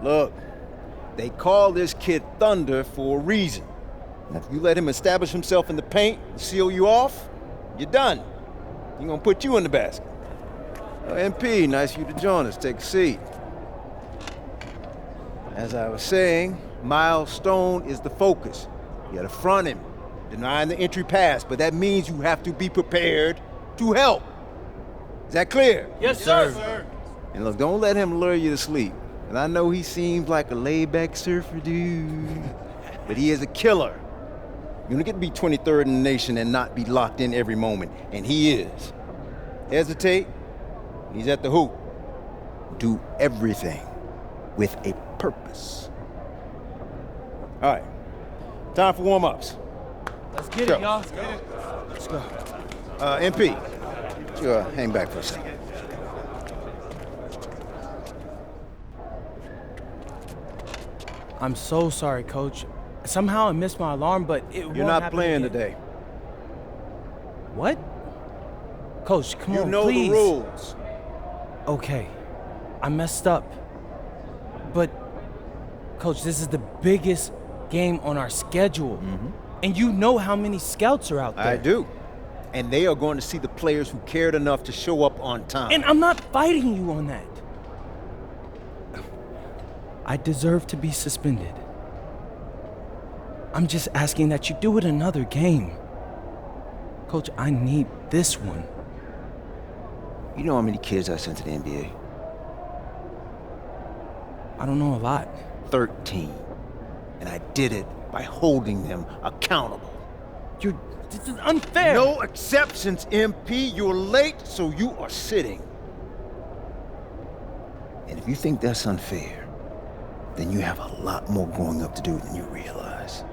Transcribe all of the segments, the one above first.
Look, they call this kid Thunder for a reason. Now, if you let him establish himself in the paint and seal you off, you're done. He's gonna put you in the basket. MP, nice of you to join us. Take a seat. As I was saying, Miles Stone is the focus. You gotta front him, denying the entry pass, but that means you have to be prepared to help. Is that clear? Yes, sir. And look, don't let him lure you to sleep. And I know he seems like a laid-back surfer dude, but he is a killer. You don't get to be 23rd in the nation and not be locked in every moment, and he is. Hesitate, he's at the hoop. Do everything with a purpose. All right, time for warm-ups. Let's get it, y'all. Let's go. MP, you hang back for a second. I'm so sorry, Coach. Somehow I missed my alarm, but it won't You're not happen playing again. today. What? Coach, come on, You know please. the rules. Okay, I messed up. But, Coach, this is the biggest game on our schedule. And you know how many scouts are out there. I do. And they are going to see the players who cared enough to show up on time. And I'm not fighting you on that. I deserve to be suspended. I'm just asking that you do it another game. Coach, I need this one. You know how many kids I sent to the NBA? I don't know a lot. 13. And I did it by holding them accountable. This is unfair. No exceptions, MP. You're late, so you are sitting. And if you think that's unfair, then you have a lot more growing up to do than you realize.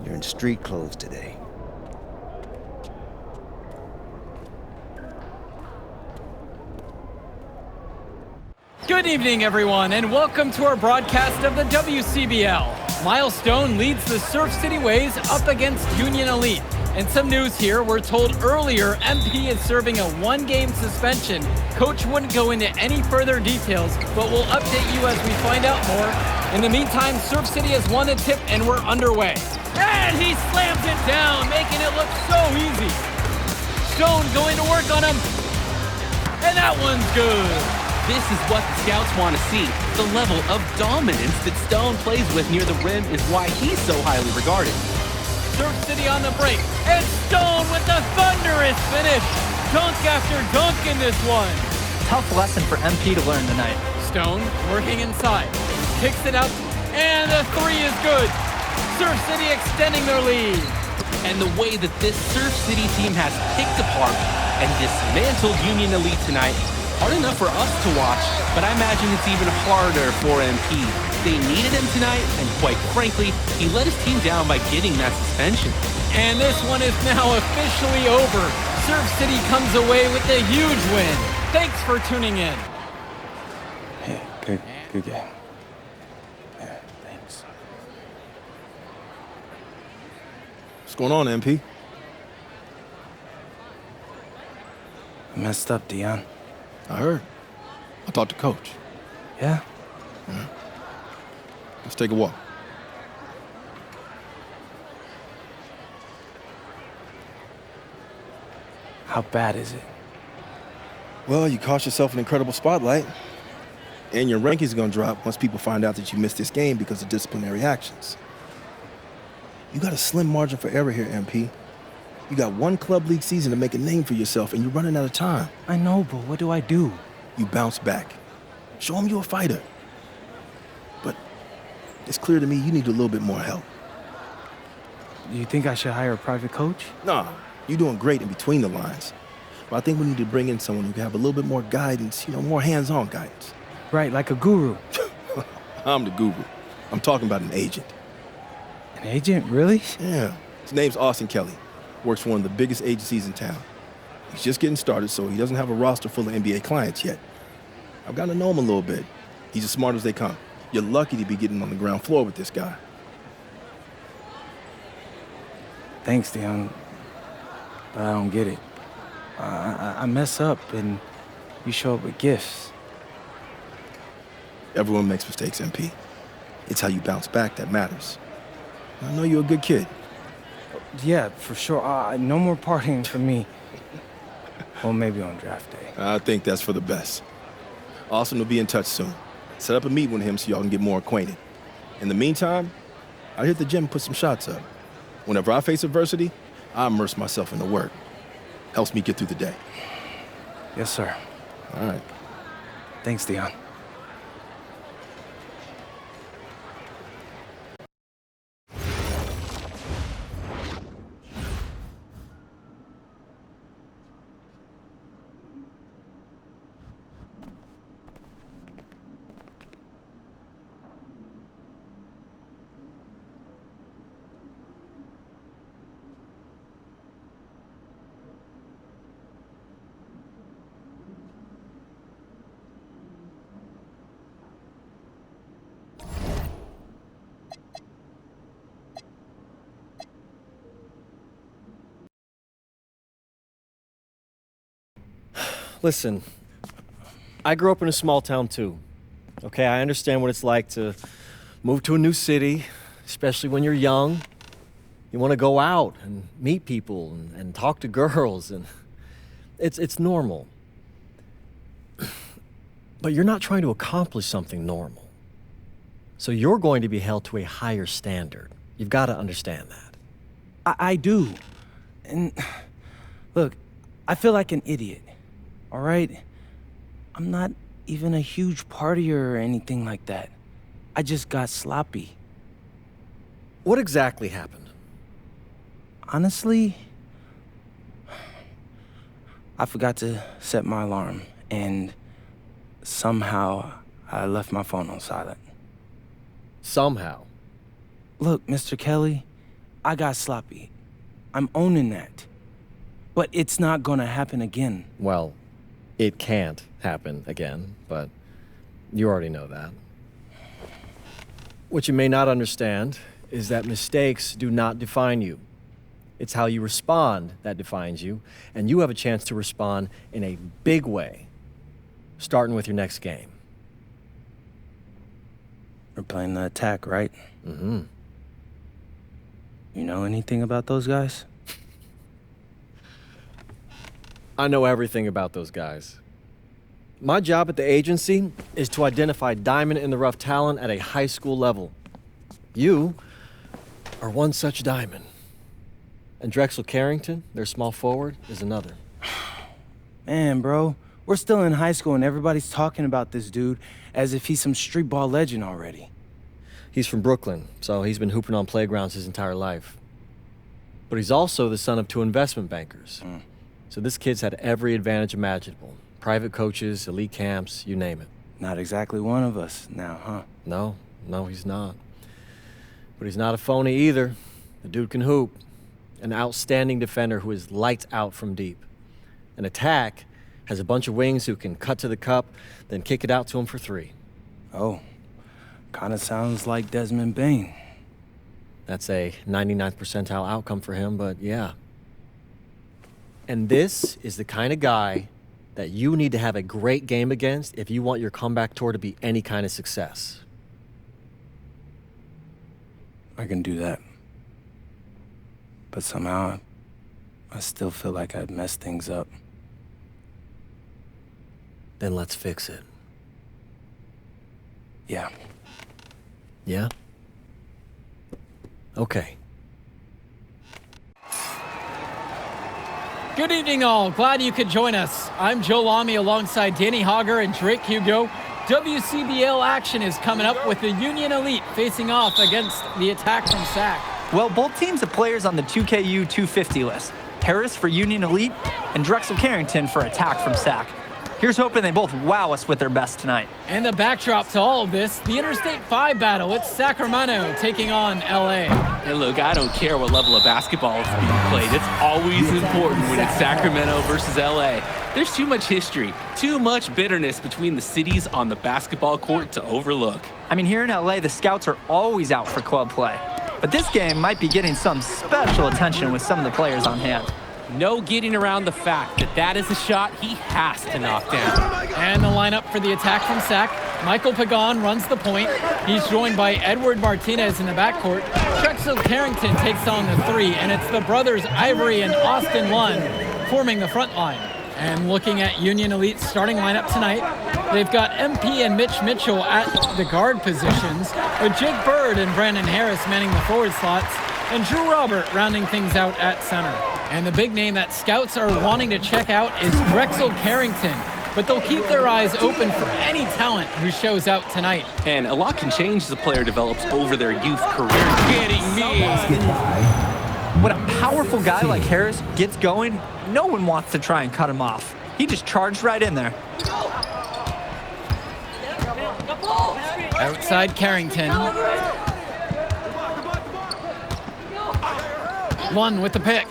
You're in street clothes today. Good evening, everyone, and welcome to our broadcast of the WCBL. Miles Stone leads the Surf City Waves up against Union Elite. And some news here, we're told earlier MP is serving a one-game suspension. Coach wouldn't go into any further details, but we'll update you as we find out more. In the meantime, Surf City has won a tip and we're underway. And he slams it down, making it look so easy. Stone going to work on him. And that one's good. This is what the scouts want to see. The level of dominance that Stone plays with near the rim is why he's so highly regarded. Surf City on the break, and Stone with the thunderous finish. Dunk after dunk in this one. Tough lesson for MP to learn tonight. Stone working inside, kicks it up, and the three is good. Surf City extending their lead. And the way that this Surf City team has picked apart and dismantled Union Elite tonight, hard enough for us to watch, but I imagine it's even harder for MP. They needed him tonight, and quite frankly, he let his team down by getting that suspension. And this one is now officially over. Surf City comes away with a huge win. Thanks for tuning in. Hey, good game. Yeah, thanks. What's going on, MP? I messed up, Dion. I heard. I talked to Coach. Yeah? Let's take a walk. How bad is it? Well, you cost yourself an incredible spotlight. And your rankings are going to drop once people find out that you missed this game because of disciplinary actions. You got a slim margin for error here, MP. You got one club league season to make a name for yourself, and you're running out of time. I know, but what do I do? You bounce back. Show them you're a fighter. But it's clear to me you need a little bit more help. Do you think I should hire a private coach? Nah, you're doing great in between the lines. But I think we need to bring in someone who can have a little bit more guidance, more hands-on guidance. Right, like a guru. I'm the guru. I'm talking about an agent. An agent, really? Yeah. His name's Austin Kelly. Works for one of the biggest agencies in town. He's just getting started, so he doesn't have a roster full of NBA clients yet. I've gotten to know him a little bit. He's as smart as they come. You're lucky to be getting on the ground floor with this guy. Thanks, Dion. But I don't get it. I mess up, and you show up with gifts. Everyone makes mistakes, MP. It's how you bounce back that matters. I know you're a good kid. Yeah, for sure. No more partying for me. Well, maybe on draft day. I think that's for the best. Austin will be in touch soon. Set up a meeting with him so y'all can get more acquainted. In the meantime, I hit the gym and put some shots up. Whenever I face adversity, I immerse myself in the work. Helps me get through the day. Yes, sir. All right. Thanks, Dion. Listen, I grew up in a small town too. Okay, I understand what it's like to move to a new city, especially when you're young. You want to go out and meet people and talk to girls, and it's normal. But you're not trying to accomplish something normal. So you're going to be held to a higher standard. You've got to understand that. I do. And look, I feel like an idiot. All right? I'm not even a huge partier or anything like that. I just got sloppy. What exactly happened? Honestly, I forgot to set my alarm, and somehow I left my phone on silent. Somehow. Look, Mr. Kelly, I got sloppy. I'm owning that. But it's not gonna happen again. Well, it can't happen again, but you already know that. What you may not understand is that mistakes do not define you. It's how you respond that defines you, and you have a chance to respond in a big way, starting with your next game. We're playing the attack, right? Mm-hmm. You know anything about those guys? I know everything about those guys. My job at the agency is to identify diamond-in-the-rough talent at a high school level. You are one such diamond. And Drexel Carrington, their small forward, is another. Man, bro, we're still in high school and everybody's talking about this dude as if he's some street ball legend already. He's from Brooklyn, so he's been hooping on playgrounds his entire life. But he's also the son of 2 investment bankers. So this kid's had every advantage imaginable. Private coaches, elite camps, you name it. Not exactly one of us now, huh? No, he's not. But he's not a phony either. The dude can hoop. An outstanding defender who is lights out from deep. An attack has a bunch of wings who can cut to the cup, then kick it out to him for 3. Oh, kind of sounds like Desmond Bain. That's a 99th percentile outcome for him, but yeah. And this is the kind of guy that you need to have a great game against if you want your comeback tour to be any kind of success. I can do that. But somehow, I still feel like I'd messed things up. Then let's fix it. Yeah. Yeah? Okay. Good evening, all. Glad you could join us. I'm Joe Lamy alongside Danny Hogger and Drake Hugo. WCBL action is coming up with the Union Elite facing off against the Attack from SAC. Well, both teams have players on the 2KU 250 list. Harris for Union Elite and Drexel Carrington for Attack from SAC. Here's hoping they both wow us with their best tonight. And the backdrop to all of this, the Interstate 5 battle. It's Sacramento taking on LA. Hey, look, I don't care what level of basketball is being played. It's always important when it's Sacramento versus LA. There's too much history, too much bitterness between the cities on the basketball court to overlook. I mean, here in LA, the scouts are always out for club play. But this game might be getting some special attention with some of the players on hand. No getting around the fact that that is a shot he has to knock down. And the lineup for the Attack from SAC. Michael Pagan runs the point. He's joined by Edward Martinez in the backcourt. Drexel Carrington takes on the 3, and it's the brothers Ivory and Austin Lund forming the front line. And looking at Union Elite's starting lineup tonight, they've got MP and Mitch Mitchell at the guard positions, with Jake Bird and Brandon Harris manning the forward slots, and Drew Robert rounding things out at center. And the big name that scouts are wanting to check out is Drexel Carrington, but they'll keep their eyes open for any talent who shows out tonight. And a lot can change as a player develops over their youth career. Kidding me? When a powerful guy like Harris gets going, no one wants to try and cut him off. He just charged right in there. Outside Carrington. One with the pick.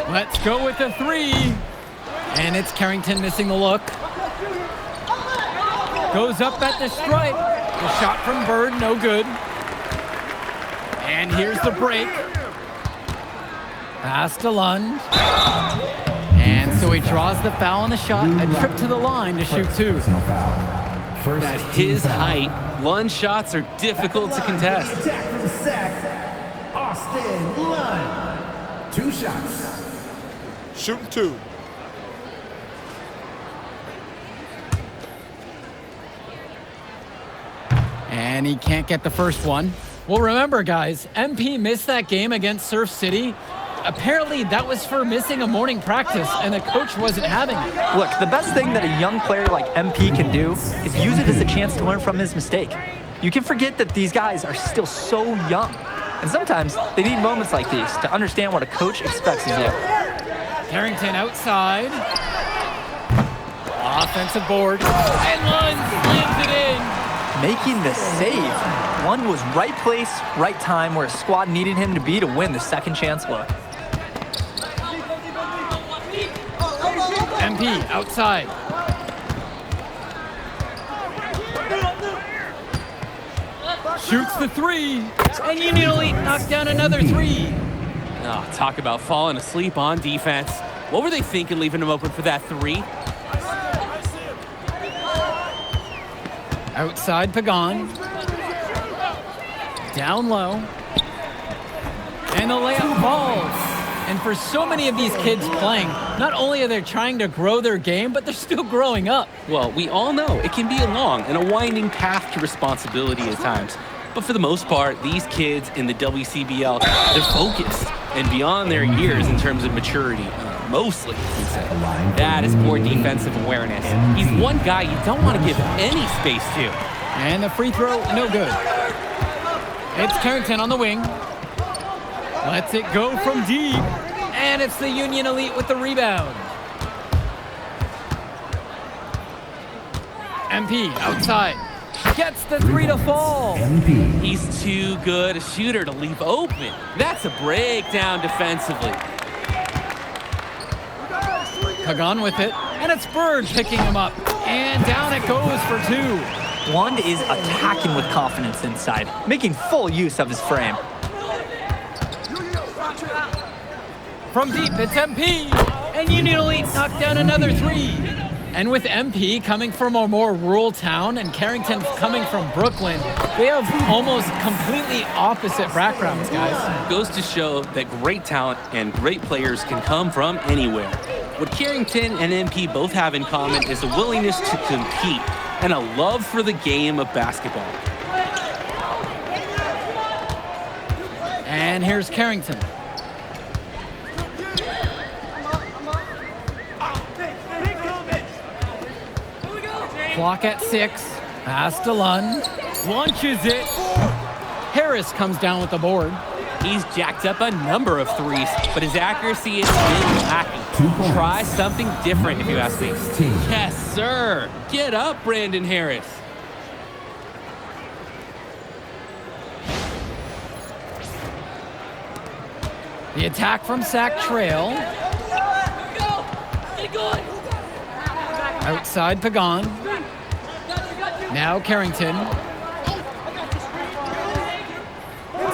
Let's go with the 3. And it's Carrington missing the look. Goes up at the stripe. The shot from Bird, no good. And here's the break. Pass to Lund. And so he draws the foul on the shot. A trip to the line to shoot 2. At his height, Lund shots are difficult to contest. Austin Lund. 2 shots. Shooting 2. And he can't get the first one. Well, remember, guys, MP missed that game against Surf City. Apparently, that was for missing a morning practice, and the coach wasn't having it. Look, the best thing that a young player like MP can do is use it as a chance to learn from his mistake. You can forget that these guys are still so young. And sometimes they need moments like these to understand what a coach expects of you. Carrington outside. Offensive board. And Lund slams it in. Making the save. Lund was right place, right time where his squad needed him to be to win the second chance look. MP outside. Shoots the 3. And Union Elite knocks down another 3. Oh, talk about falling asleep on defense. What were they thinking leaving him open for that 3? Outside Pagan. Down low. And the layup falls. And for so many of these kids playing, not only are they trying to grow their game, but they're still growing up. Well, we all know it can be a long and a winding path to responsibility at times. But for the most part, these kids in the WCBL, they're focused and beyond their years in terms of maturity. Mostly, you'd say. That is poor defensive awareness. He's one guy you don't want to give any space to. And the free throw, no good. It's Carrington on the wing. Lets it go from deep. And it's the Union Elite with the rebound. MP outside. Gets the 3 to fall. He's too good a shooter to leave open. That's a breakdown defensively. Pagan with it, and it's Bird picking him up. And down it goes for 2. Lund is attacking with confidence inside, making full use of his frame. From deep, it's MP, and Union Elite knocked down another 3. And with MP coming from a more rural town and Carrington coming from Brooklyn, they have almost completely opposite backgrounds, guys. Goes to show that great talent and great players can come from anywhere. What Carrington and MP both have in common is a willingness to compete and a love for the game of basketball. And here's Carrington. Clock at 6. Pass to Lund. Launches it. Harris comes down with the board. He's jacked up a number of 3s, but his accuracy is lacking. Try something different, if you ask me. Yes, sir. Get up, Brandon Harris. The attack from Sack Trail. Outside Pagan. Now Carrington.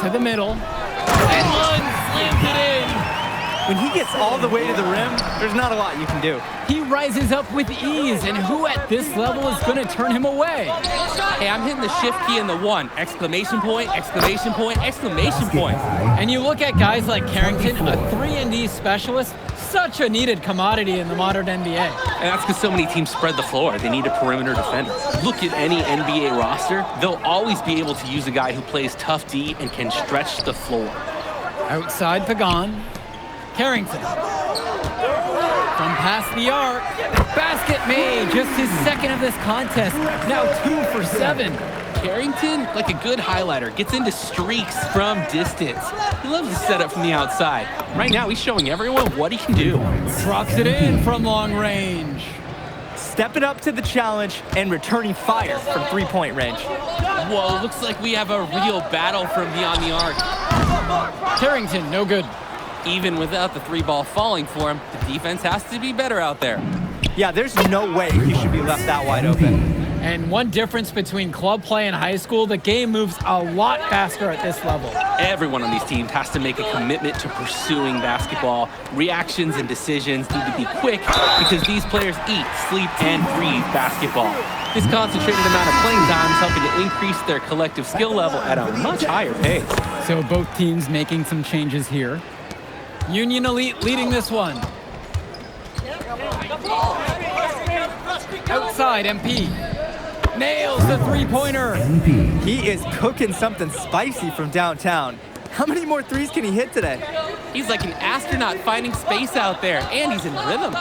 To the middle. And Lund slams it in. When he gets all the way to the rim, there's not a lot you can do. He rises up with ease, and who at this level is going to turn him away? Hey, I'm hitting the shift key in the 1. Exclamation point, exclamation point, exclamation point. And you look at guys like Carrington, a 3-and-D specialist, such a needed commodity in the modern NBA. And that's because so many teams spread the floor. They need a perimeter defender. Look at any NBA roster. They'll always be able to use a guy who plays tough D and can stretch the floor. Outside Pagan. Carrington. From past the arc. Basket made. Just his second of this contest. Now 2 for 7. Carrington, like a good highlighter, gets into streaks from distance. He loves to set up from the outside. Right now, he's showing everyone what he can do. Drops it in from long range. Stepping up to the challenge and returning fire from three-point range. Whoa, looks like we have a real battle from beyond the arc. Carrington, no good. Even without the 3-ball falling for him, the defense has to be better out there. Yeah, there's no way he should be left that wide open. And one difference between club play and high school, the game moves a lot faster at this level. Everyone on these teams has to make a commitment to pursuing basketball. Reactions and decisions need to be quick because these players eat, sleep, and breathe basketball. This concentrated amount of playing time is helping to increase their collective skill level at a much higher pace. So both teams making some changes here. Union Elite leading this one. Outside, MP. Nails the three-pointer. He is cooking something spicy from downtown. How many more threes can he hit today? He's like an astronaut finding space out there, and he's in rhythm.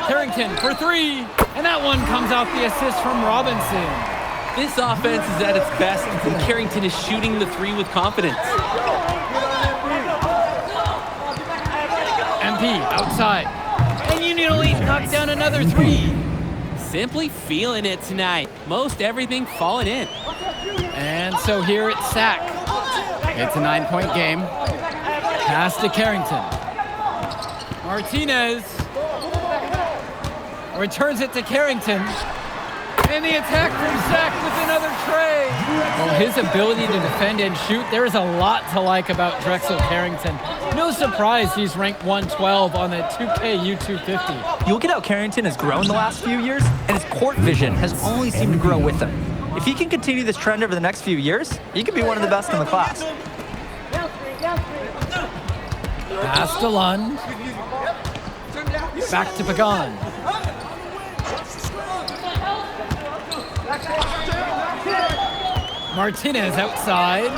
Carrington for 3, and that one comes off the assist from Robinson. This offense is at its best, and Carrington is shooting the 3 with confidence. MP outside. And Union Elite knocks down another 3. Simply feeling it tonight. Most everything falling in. And so here it's Sack. It's a 9-point game. Pass to Carrington. Martinez returns it to Carrington. And the attack from Sack with another tray. Well, his ability to defend and shoot, there is a lot to like about Drexel Carrington. No surprise he's ranked 112 on the 2K U250. You look at how Carrington has grown the last few years, and his court vision has only seemed to grow with him. If he can continue this trend over the next few years, he could be one of the best in the class. Pass to Lund. Back to Pagan. Martinez outside.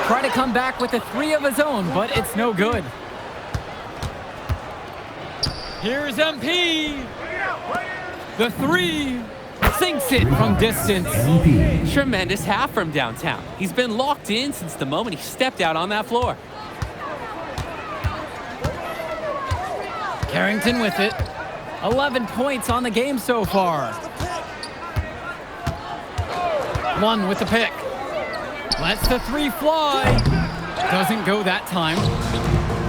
Try to come back with a 3 of his own, but it's no good. Here's MP. The 3 sinks it from distance. Tremendous half from downtown. He's been locked in since the moment he stepped out on that floor. Carrington with it. 11 points on the game so far. One with the pick. Lets the 3 fly. Doesn't go that time.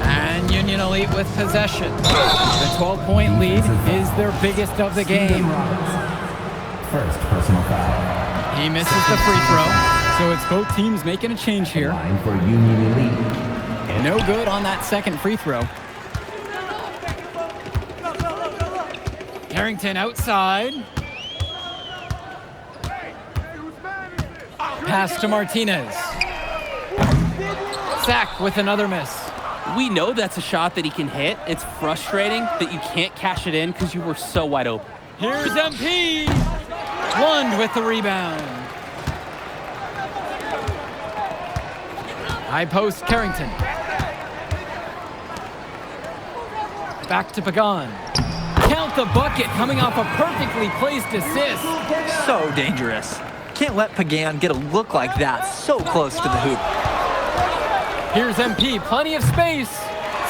And Union Elite with possession. The 12-point lead is their biggest of the game. First personal foul. He misses the free throw. So it's both teams making a change here. Line for Union Elite. No good on that second free throw. Carrington outside. Pass to Martinez. Sack with another miss. We know that's a shot that he can hit. It's frustrating that you can't cash it in because you were so wide open. Here's MP. Lund with the rebound. High post Carrington. Back to Pagan. Count the bucket coming off a perfectly placed assist. So dangerous. Can't let Pagan get a look like that so close to the hoop. Here's MP, plenty of space.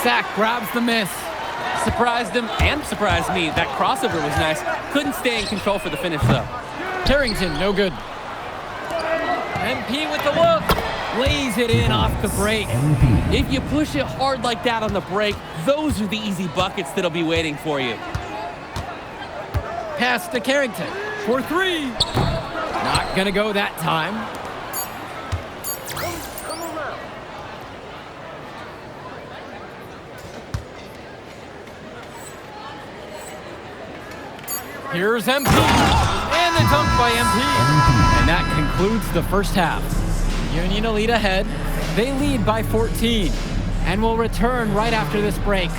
Sack grabs the miss. Surprised him and surprised me. That crossover was nice. Couldn't stay in control for the finish, though. Carrington, no good. MP with the look. Lays it in off the break. If you push it hard like that on the break, those are the easy buckets that'll be waiting for you. Pass to Carrington for 3. Not gonna go that time. Here's MP, and the dunk by MP. And that concludes the first half. Union Elite ahead. They lead by 14, and will return right after this break.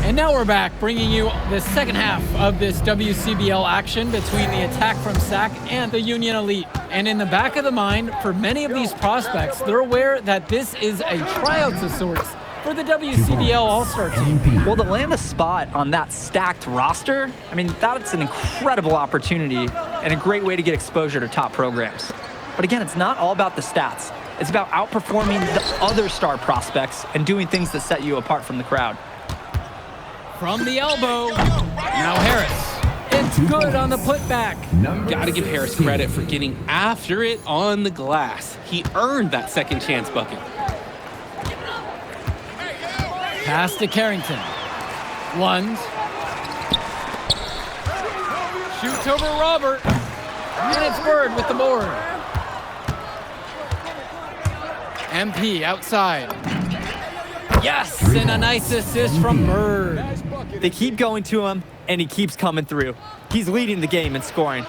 And now we're back, bringing you the second half of this WCBL action between the attack from SAC and the Union Elite. And in the back of the mind, for many of these prospects, they're aware that this is a tryout of sorts for the WCBL All-Star team. Well, to land a spot on that stacked roster, I mean, that's an incredible opportunity and a great way to get exposure to top programs. But again, it's not all about the stats. It's about outperforming the other star prospects and doing things that set you apart from the crowd. From the elbow, now Harris. It's good on the putback. Gotta give Harris credit for getting after it on the glass. He earned that second chance bucket. Pass to Carrington. Lund. Shoots over Robert. And it's Bird with the board. MP outside. Yes, and a nice assist from Bird. They keep going to him, and he keeps coming through. He's leading the game in scoring.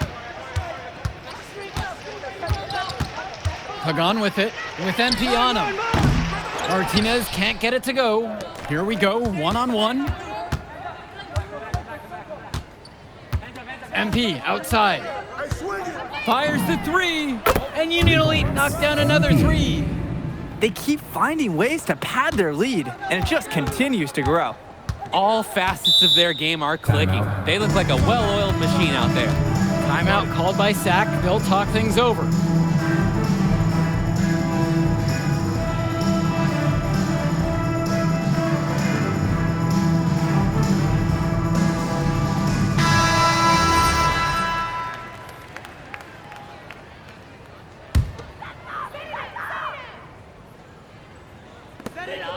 Pagan with it, with MP on him. Martinez can't get it to go. Here we go, one-on-one. MP outside. Fires the three, and Union Elite knocks down another three. They keep finding ways to pad their lead, and it just continues to grow. All facets of their game are clicking. They look like a well-oiled machine out there. Timeout called by SAC. They'll talk things over.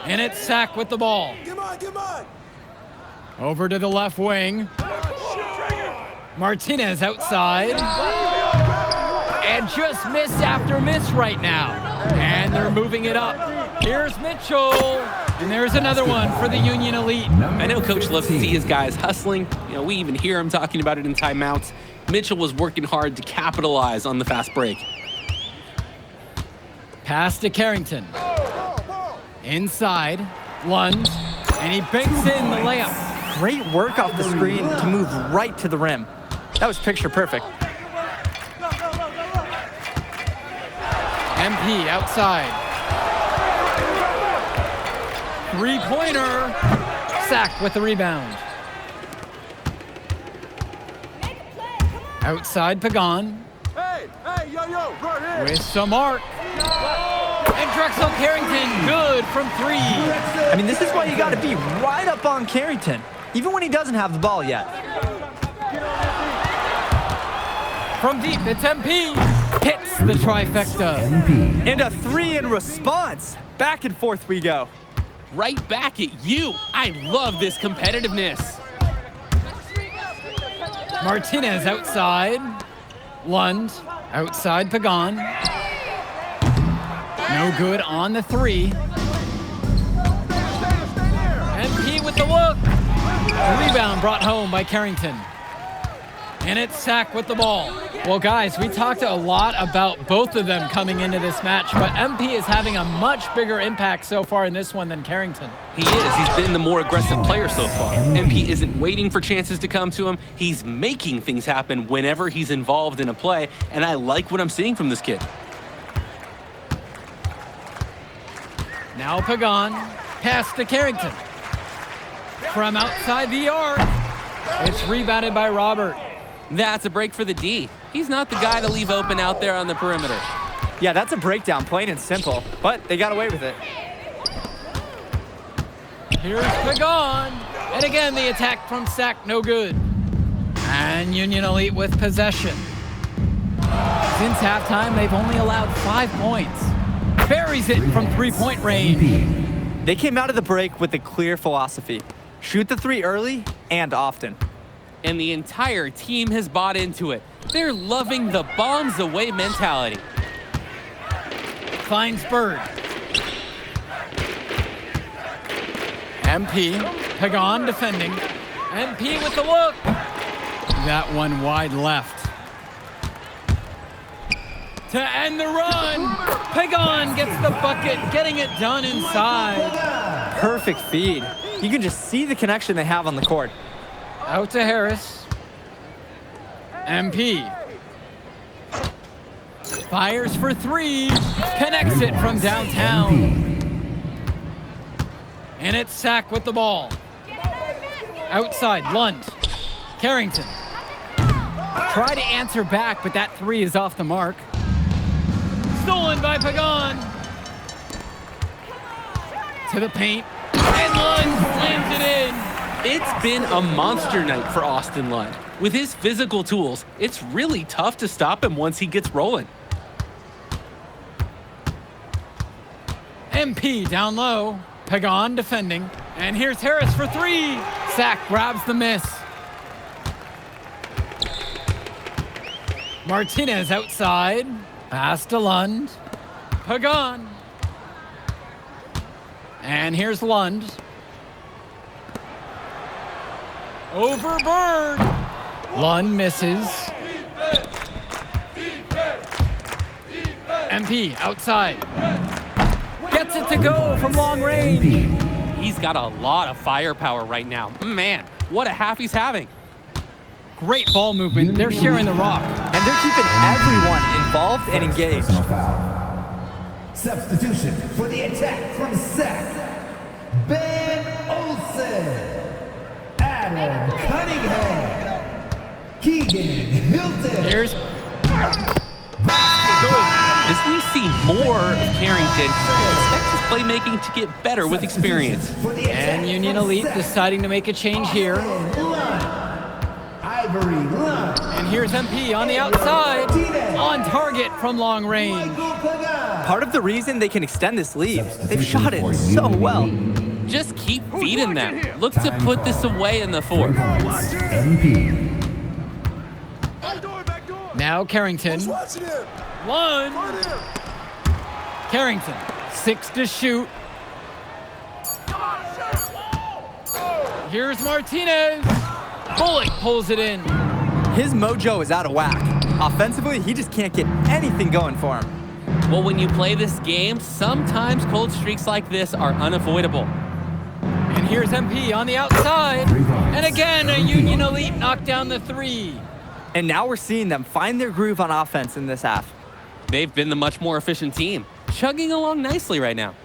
And it's SAC with the ball. Over to the left wing. Martinez outside. And just miss after miss right now. And they're moving it up. Here's Mitchell. And there's another one for the Union Elite. I know Coach loves to see his guys hustling. You know, we even hear him talking about it in timeouts. Mitchell was working hard to capitalize on the fast break. Pass to Carrington. Inside, Lund, and he banks in the layup. Great work off the screen to move right to the rim. That was picture perfect. MP outside. Three-pointer. SAC with the rebound. Outside Pagan. With some arc. And Drexel Carrington, good from three. I mean, this is why you got to be right up on Carrington, even when he doesn't have the ball yet. From deep, it's MP. Hits the trifecta. And a three in response. Back and forth we go. Right back at you. I love this competitiveness. Martinez outside. Lund outside Pagan. No good on the three. MP with the look. The rebound brought home by Carrington. And it's SAC with the ball. Well, guys, we talked a lot about both of them coming into this match, but MP is having a much bigger impact so far in this one than Carrington. He is. He's been the more aggressive player so far. MP isn't waiting for chances to come to him. He's making things happen whenever he's involved in a play, and I like what I'm seeing from this kid. Now Pagan, pass to Carrington. From outside the arc, it's rebounded by Robert. That's a break for the D. He's not the guy to leave open out there on the perimeter. Yeah, that's a breakdown, plain and simple, but they got away with it. Here's Pagan, and again the attack from SAC, no good. And Union Elite with possession. Since halftime, they've only allowed 5 points. Buries it from three-point range. They came out of the break with a clear philosophy. Shoot the three early and often. And the entire team has bought into it. They're loving the bombs away mentality. Finds Bird. MP, Pagan defending, MP with the look. That one wide left. To end the run. Pagan gets the bucket, getting it done inside. Perfect feed. You can just see the connection they have on the court. Out to Harris. MP. Fires for three. Connects it from downtown. And it's Sack with the ball. Outside, Lund. Carrington. Try to answer back, but that three is off the mark. Stolen by Pagan. To the paint. And Lund slams it in. It's been a monster night for Austin Lund. With his physical tools, it's really tough to stop him once he gets rolling. MP down low. Pagan defending. And here's Harris for three. Sack grabs the miss. Martinez outside. Pass to Lund. Pagan. And here's Lund. Over Bird. Lund misses. MP outside. Gets it to go from long range. He's got a lot of firepower right now. Man, what a half he's having. Great ball movement. They're sharing the rock. And they're keeping everyone involved and engaged. Personal foul. Substitution for the attack from Sack. Ben Olsen. Adam Cunningham. Keegan Hilton. Here's As we see more of Carrington, expect his playmaking to get better with experience. and Union Elite deciding to make a change here. Ivory Lund. And here's MP on the outside. On target from long range. Part of the reason they can extend this lead, they've shot it so well. Just keep feeding them. Look to put this away in the fourth. MP. Now Carrington. One. Carrington. 6 to shoot. Here's Martinez. Bullock pulls it in. His mojo is out of whack. Offensively, he just can't get anything going for him. Well, when you play this game, sometimes cold streaks like this are unavoidable. And here's MP on the outside. And again, a Union Elite knocked down the three. And now we're seeing them find their groove on offense in this half. They've been the much more efficient team, chugging along nicely right now.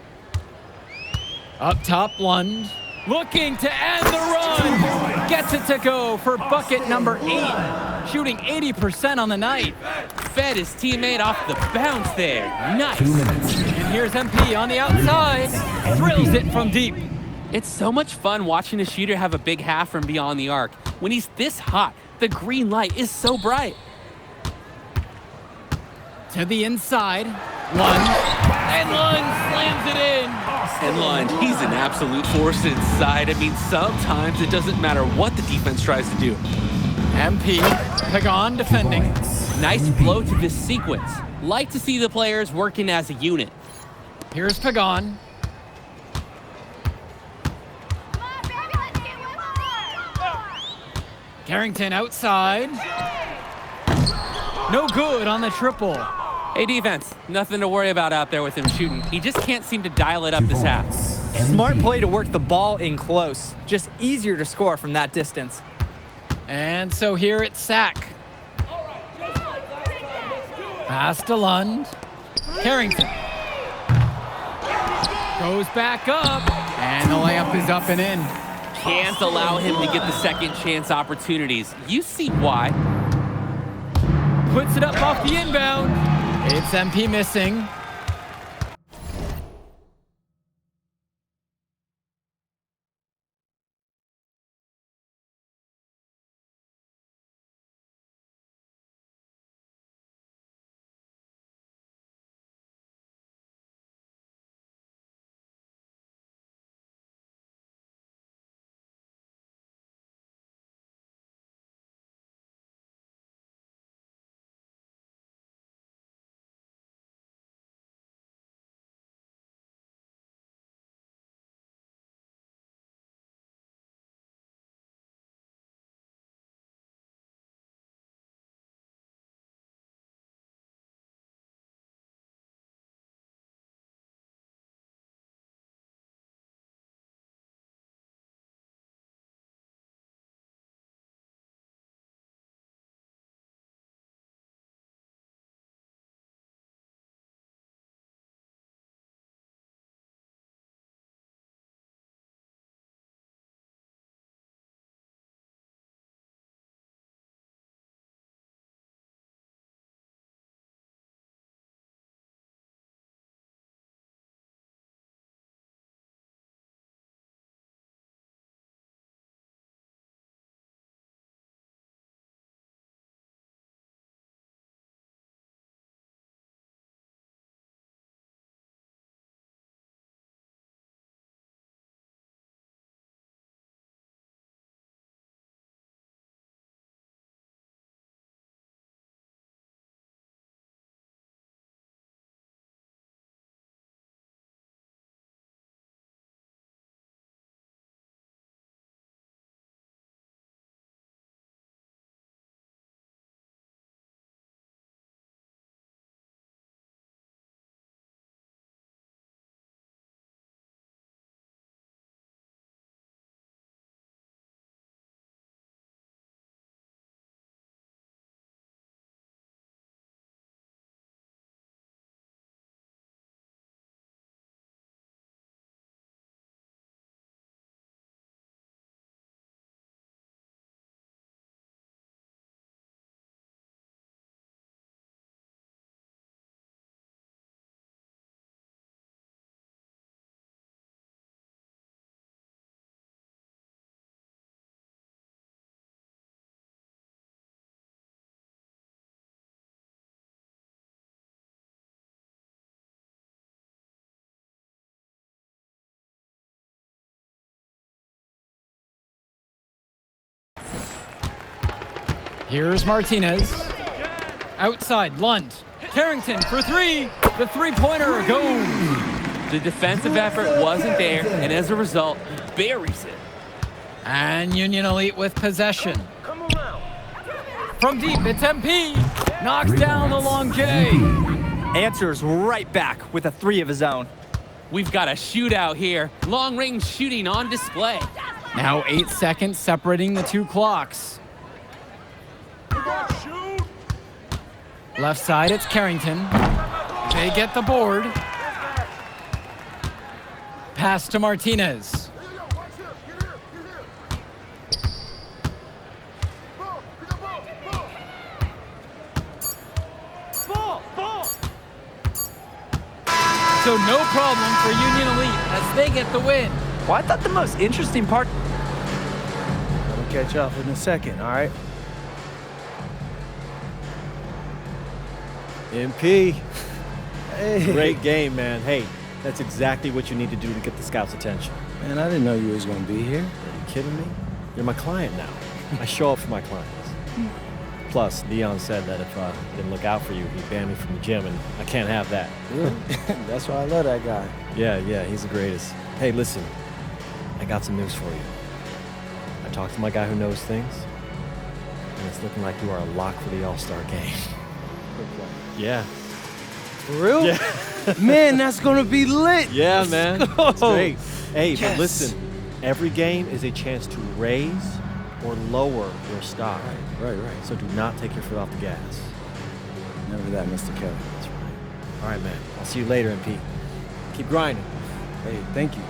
Up top, Lund. Looking to end the run. Gets it to go for bucket number 8. Shooting 80% on the night. Fed his teammate off the bounce there. Nice. 2 minutes. And here's MP on the outside. Drills it from deep. It's so much fun watching a shooter have a big half from beyond the arc. When he's this hot, the green light is so bright. To the inside. Lund. And Lund slams it in. And Lund, he's an absolute force inside. I mean, sometimes it doesn't matter what the defense tries to do. MP. Pagan defending. Nice flow to this sequence. Like to see the players working as a unit. Here's Pagan. Carrington outside. No good on the triple. Hey, defense, nothing to worry about out there with him shooting. He just can't seem to dial it up this half. Smart play to work the ball in close. Just easier to score from that distance. And so here it's Sack. Pass to Lund. Carrington. Goes back up. And the layup is up and in. Can't allow him to get the second chance opportunities. You see why. Puts it up off the inbound. It's MP missing. Here's Martinez. Outside, Lund. Carrington for three. The three-pointer goes. The defensive effort wasn't there, and as a result, he buries it. And Union Elite with possession. From deep, it's MP. Knocks down the long J. Answers right back with a 3 of his own. We've got a shootout here. Long-range shooting on display. Now 8 seconds separating the two clocks. Left side, it's Carrington. They get the board. Pass to Martinez. So no problem for Union Elite as they get the win. Well, I thought the most interesting part... We'll catch up in a second, all right? MP. Hey. Great game, man. Hey, that's exactly what you need to do to get the scouts' attention. Man, I didn't know you was gonna be here. Are you kidding me? You're my client now. I show up for my clients. Plus, Leon said that if I didn't look out for you, he'd ban me from the gym, and I can't have that. Really? That's why I love that guy. Yeah, he's the greatest. Hey, listen, I got some news for you. I talked to my guy who knows things, and it's looking like you are a lock for the All-Star game. Yeah. For real? Yeah. Man, that's gonna be lit. Yeah, man. go. It's great. Hey, Yes. but listen, every game is a chance to raise or lower your stock. Right. So do not take your foot off the gas. Remember that, Mr. Kevin. That's right. All right, man. I'll see you later, MP. Keep grinding. Hey, thank you.